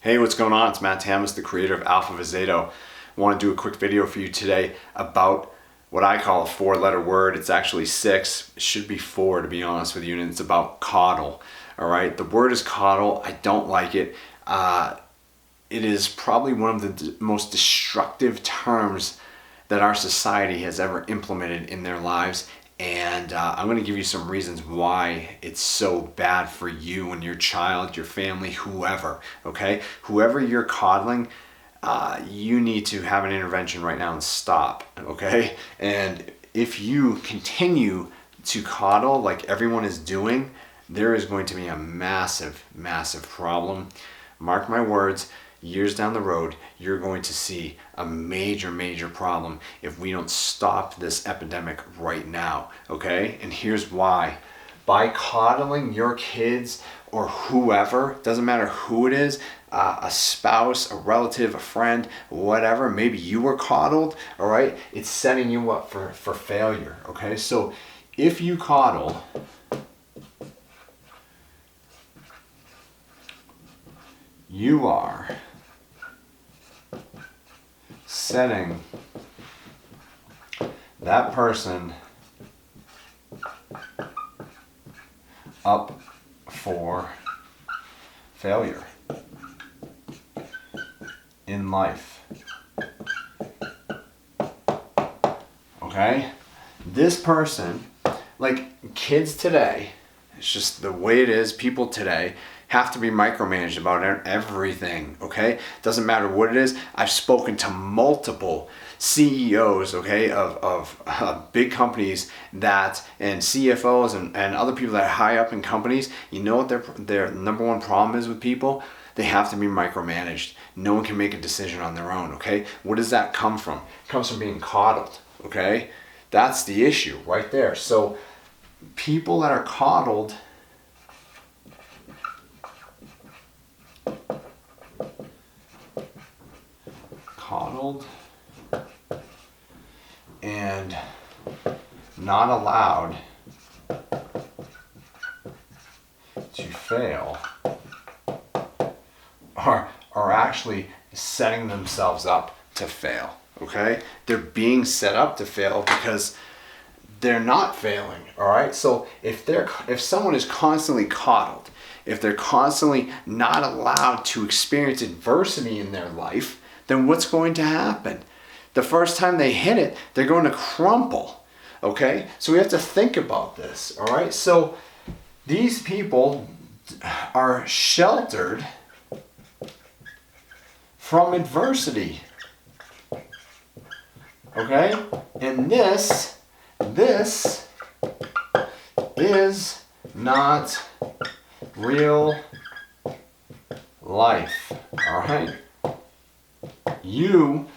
Hey, what's going on? It's Matt Tamas, the creator of AlphaVezeto. I want to do a quick video for you today about what I call a four-letter word. It's actually six. It should be four, to be honest with you, and it's about coddle. All right, the word is coddle. I don't like it. It is probably one of the most destructive terms that our society has ever implemented in their lives. And I'm going to give you some reasons why it's so bad for you and your child, your family, whoever, okay? Whoever you're coddling, you need to have an intervention right now and stop, okay? And if you continue to coddle like everyone is doing, there is going to be a massive, massive problem. Mark my words. Years down the road, you're going to see a major, major problem if we don't stop this epidemic right now, okay? And here's why. By coddling your kids or whoever, doesn't matter who it is, a spouse, a relative, a friend, whatever, maybe you were coddled, all right? It's setting you up for failure, okay? So if you coddle, you are setting that person up for failure in life. Okay? This person, like kids today, it's just the way it is, people today have to be micromanaged about everything, okay? Doesn't matter what it is. I've spoken to multiple CEOs, okay, of big companies that, and CFOs and other people that are high up in companies. You know what their number one problem is with people? They have to be micromanaged. No one can make a decision on their own, okay? What does that come from? It comes from being coddled, okay? That's the issue right there. So people that are coddled, and not allowed to fail are actually setting themselves up to fail, okay? They're being set up to fail because they're not failing, all right? So if someone is constantly coddled, if they're constantly not allowed to experience adversity in their life, then what's going to happen? The first time they hit it, they're going to crumple, okay? So we have to think about this, all right? So these people are sheltered from adversity, okay? And this is not real life, all right? You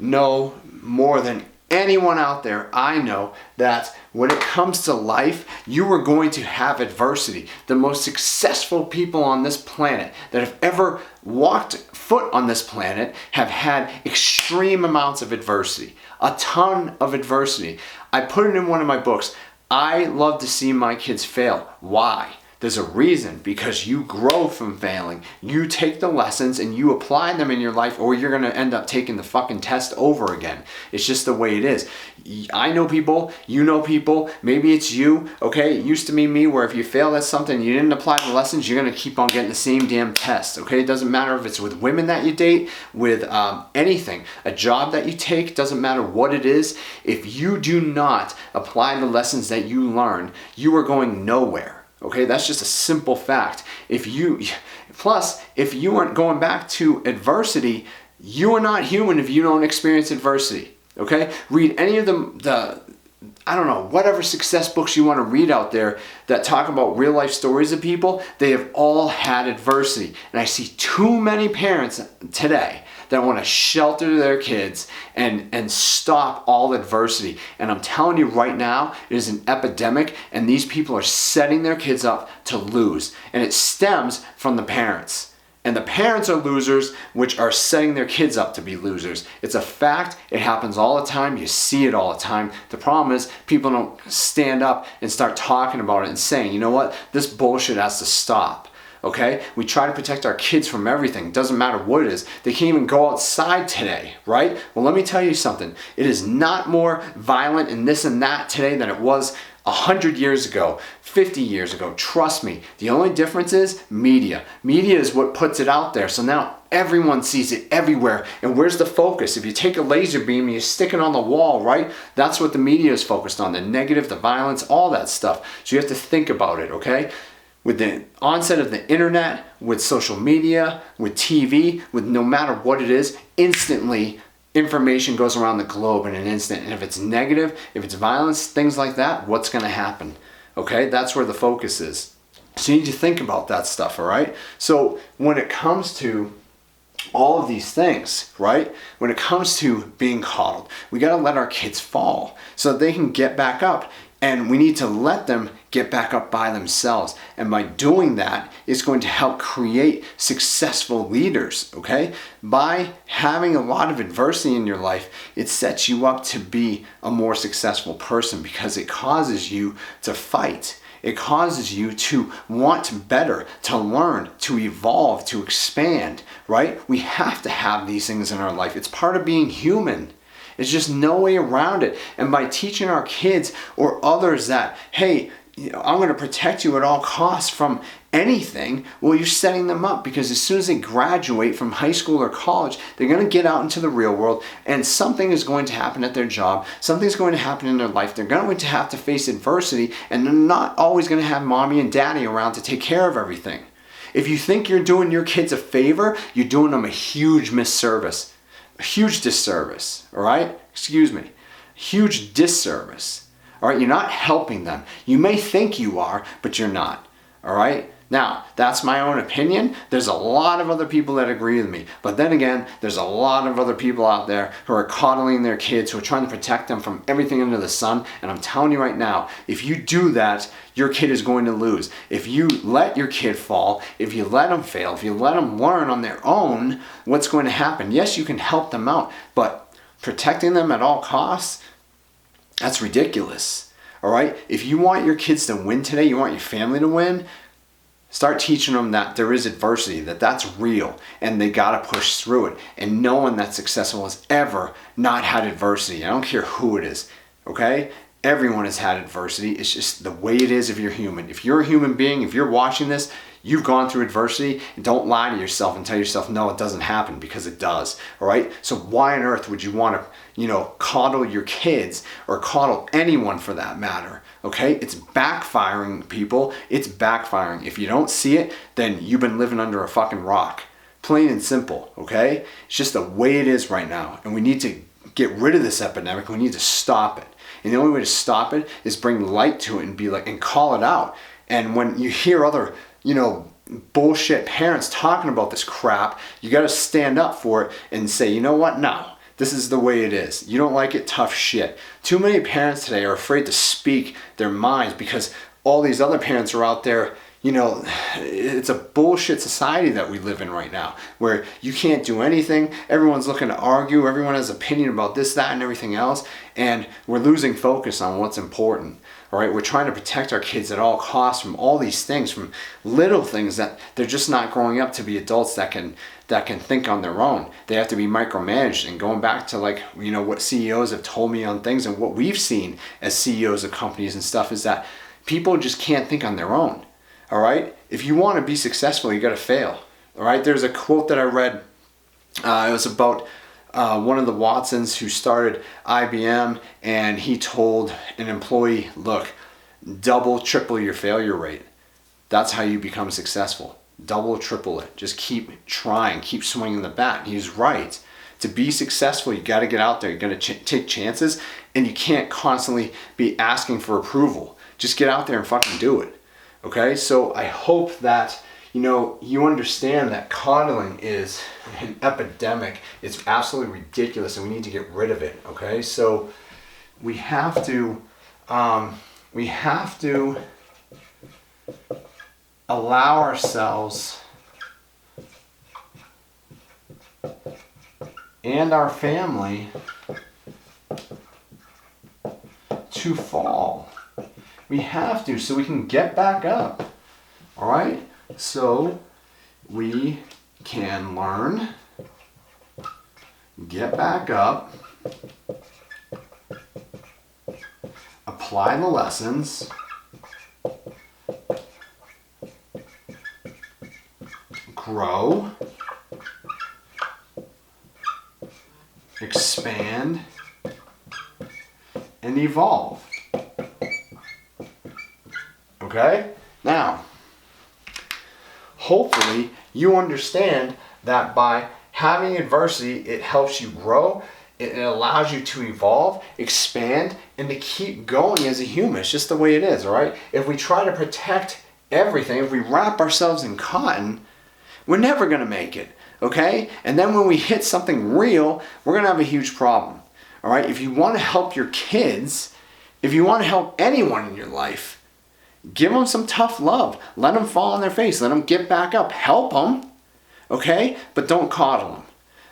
know more than anyone out there, I know, that when it comes to life, you are going to have adversity. The most successful people on this planet that have ever walked foot on this planet have had extreme amounts of adversity, a ton of adversity. I put it in one of my books. I love to see my kids fail. Why? There's a reason, because you grow from failing. You take the lessons and you apply them in your life, or you're gonna end up taking the fucking test over again. It's just the way it is. I know people, you know people, maybe it's you, okay? It used to be me, where if you fail at something, you didn't apply the lessons, you're gonna keep on getting the same damn test, okay? It doesn't matter if it's with women that you date, with anything, a job that you take, doesn't matter what it is. If you do not apply the lessons that you learn, you are going nowhere. Okay, that's just a simple fact. If you aren't going back to adversity, you are not human if you don't experience adversity. Okay, read any of the I don't know, whatever success books you want to read out there that talk about real life stories of people. They have all had adversity, and I see too many parents today that want to shelter their kids and stop all adversity. And I'm telling you right now, it is an epidemic, and these people are setting their kids up to lose. And it stems from the parents. And the parents are losers, which are setting their kids up to be losers. It's a fact. It happens all the time. You see it all the time. The problem is people don't stand up and start talking about it and saying, you know what, this bullshit has to stop. okay? We try to protect our kids from everything. Doesn't matter what it is. They can't even go outside today, right? Well, let me tell you something. It is not more violent in this and that today than it was 100 years ago, 50 years ago. Trust me. The only difference is media. Media is what puts it out there. So now everyone sees it everywhere. And where's the focus? If you take a laser beam and you stick it on the wall, right? That's what the media is focused on. The negative, the violence, all that stuff. So you have to think about it, okay? With the onset of the internet, with social media, with TV, with no matter what it is, instantly information goes around the globe in an instant. And if it's negative, if it's violence, things like that, what's going to happen? Okay, that's where the focus is. So you need to think about that stuff, all right? So when it comes to all of these things, right? When it comes to being coddled, we got to let our kids fall so that they can get back up. And we need to let them get back up by themselves. And by doing that, it's going to help create successful leaders, okay? By having a lot of adversity in your life, it sets you up to be a more successful person because it causes you to fight. It causes you to want better, to learn, to evolve, to expand, right? We have to have these things in our life. It's part of being human. There's just no way around it. And by teaching our kids or others that, hey, I'm going to protect you at all costs from anything, well, you're setting them up because as soon as they graduate from high school or college, they're going to get out into the real world and something is going to happen at their job. Something's going to happen in their life. They're going to have to face adversity and they're not always going to have mommy and daddy around to take care of everything. If you think you're doing your kids a favor, you're doing them a huge misservice. A huge disservice, all right? Excuse me. Huge disservice, all right? You're not helping them. You may think you are, but you're not, all right? Now, that's my own opinion. There's a lot of other people that agree with me. But then again, there's a lot of other people out there who are coddling their kids, who are trying to protect them from everything under the sun. And I'm telling you right now, if you do that, your kid is going to lose. If you let your kid fall, if you let them fail, if you let them learn on their own, what's going to happen? Yes, you can help them out, but protecting them at all costs, that's ridiculous. All right? If you want your kids to win today, you want your family to win, start teaching them that there is adversity, that that's real, and they got to push through it. And no one that's successful has ever not had adversity. I don't care who it is, okay? Everyone has had adversity. It's just the way it is if you're human. If you're a human being, if you're watching this, you've gone through adversity, and don't lie to yourself and tell yourself, no, it doesn't happen, because it does, all right? So why on earth would you want to, coddle your kids or coddle anyone for that matter? Okay, it's backfiring, people. It's backfiring. If you don't see it, then you've been living under a fucking rock. Plain and simple, okay? It's just the way it is right now. And we need to get rid of this epidemic. We need to stop it. And the only way to stop it is bring light to it and be like, and call it out. And when you hear other, bullshit parents talking about this crap, you got to stand up for it and say, you know what? No. This is the way it is. You don't like it? Tough shit. Too many parents today are afraid to speak their minds because all these other parents are out there, it's a bullshit society that we live in right now where you can't do anything. Everyone's looking to argue. Everyone has opinion about this, that, and everything else. And we're losing focus on what's important. All right, we're trying to protect our kids at all costs from all these things, from little things that they're just not growing up to be adults that can think on their own. They have to be micromanaged. And going back to what CEOs have told me on things and what we've seen as CEOs of companies and stuff is that people just can't think on their own. All right, if you want to be successful, you got to fail. All right, there's a quote that I read. It was about one of the Watsons who started IBM, and he told an employee, look, double, triple your failure rate. That's how you become successful. Double, triple it. Just keep trying, keep swinging the bat. He's right. To be successful, you got to get out there. You got to take chances, and you can't constantly be asking for approval. Just get out there and fucking do it. Okay? So I hope that you understand that coddling is an epidemic. It's absolutely ridiculous and we need to get rid of it, okay? So we have to allow ourselves and our family to fall. We have to so we can get back up, all right? so we can learn, get back up, apply the lessons, grow, expand, and evolve. Okay? Now, hopefully you understand that by having adversity, it helps you grow, it allows you to evolve, expand, and to keep going as a human. It's just the way it is, all right? If we try to protect everything, if we wrap ourselves in cotton, we're never going to make it, okay? And then when we hit something real, we're going to have a huge problem, all right? If you want to help your kids, if you want to help anyone in your life, give them some tough love. Let them fall on their face. Let them get back up. Help them, okay? But don't coddle them,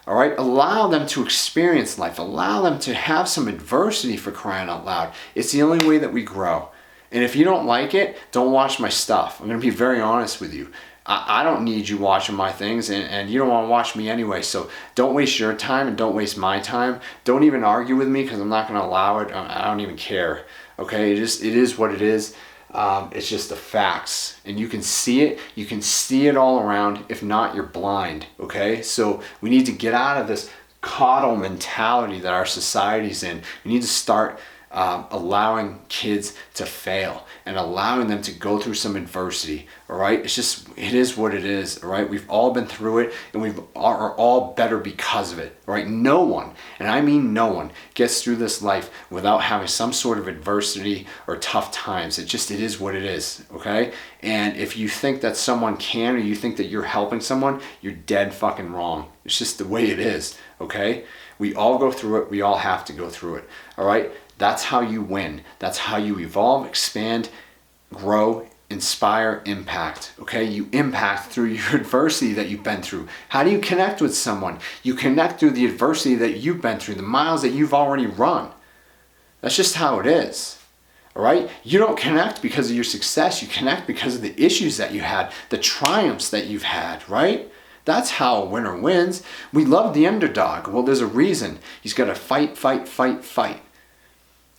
all right? Allow them to experience life. Allow them to have some adversity, for crying out loud. It's the only way that we grow. And if you don't like it, don't watch my stuff. I'm going to be very honest with you. I don't need you watching my things, and you don't want to watch me anyway, so don't waste your time and don't waste my time. Don't even argue with me, because I'm not going to allow it. I don't even care, okay? It is what it is. It's just the facts, and you can see it. You can see it all around. If not, you're blind, okay? So we need to get out of this coddle mentality that our society's in. We need to start allowing kids to fail and allowing them to go through some adversity, all right? It is what it is, all right? We've all been through it, and we are all better because of it, all right? No one, and I mean no one, gets through this life without having some sort of adversity or tough times. It is what it is, okay? And if you think that someone can, or you think that you're helping someone, you're dead fucking wrong. It's just the way it is, okay? We all go through it. We all have to go through it, all right? That's how you win. That's how you evolve, expand, grow, inspire, impact. Okay? You impact through your adversity that you've been through. How do you connect with someone? You connect through the adversity that you've been through, the miles that you've already run. That's just how it is. All right? You don't connect because of your success. You connect because of the issues that you had, the triumphs that you've had, right? That's how a winner wins. We love the underdog. Well, there's a reason. He's got to fight, fight, fight, fight.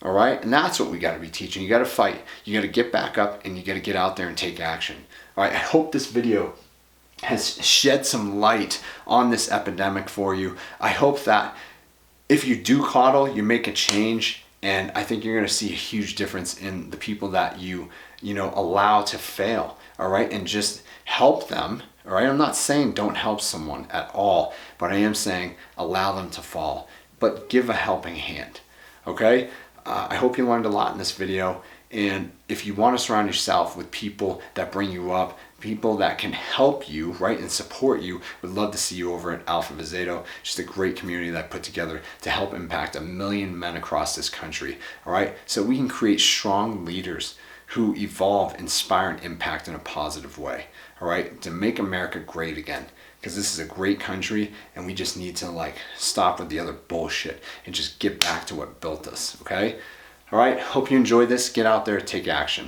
All right? And that's what we got to be teaching. You got to fight. You got to get back up, and you got to get out there and take action. All right? I hope this video has shed some light on this epidemic for you. I hope that if you do coddle, you make a change, and I think you're going to see a huge difference in the people that you allow to fail. All right? And just help them. All right? I'm not saying don't help someone at all, but I am saying allow them to fall, but give a helping hand. Okay? I hope you learned a lot in this video, and if you want to surround yourself with people that bring you up, people that can help you, right, and support you, would love to see you over at AlphaVezeto. Just a great community that I put together to help impact 1 million men across this country, all right? So we can create strong leaders who evolve, inspire, and impact in a positive way, all right, to make America great again. Because this is a great country, and we just need to stop with the other bullshit and just get back to what built us, okay? All right, hope you enjoyed this. Get out there, take action.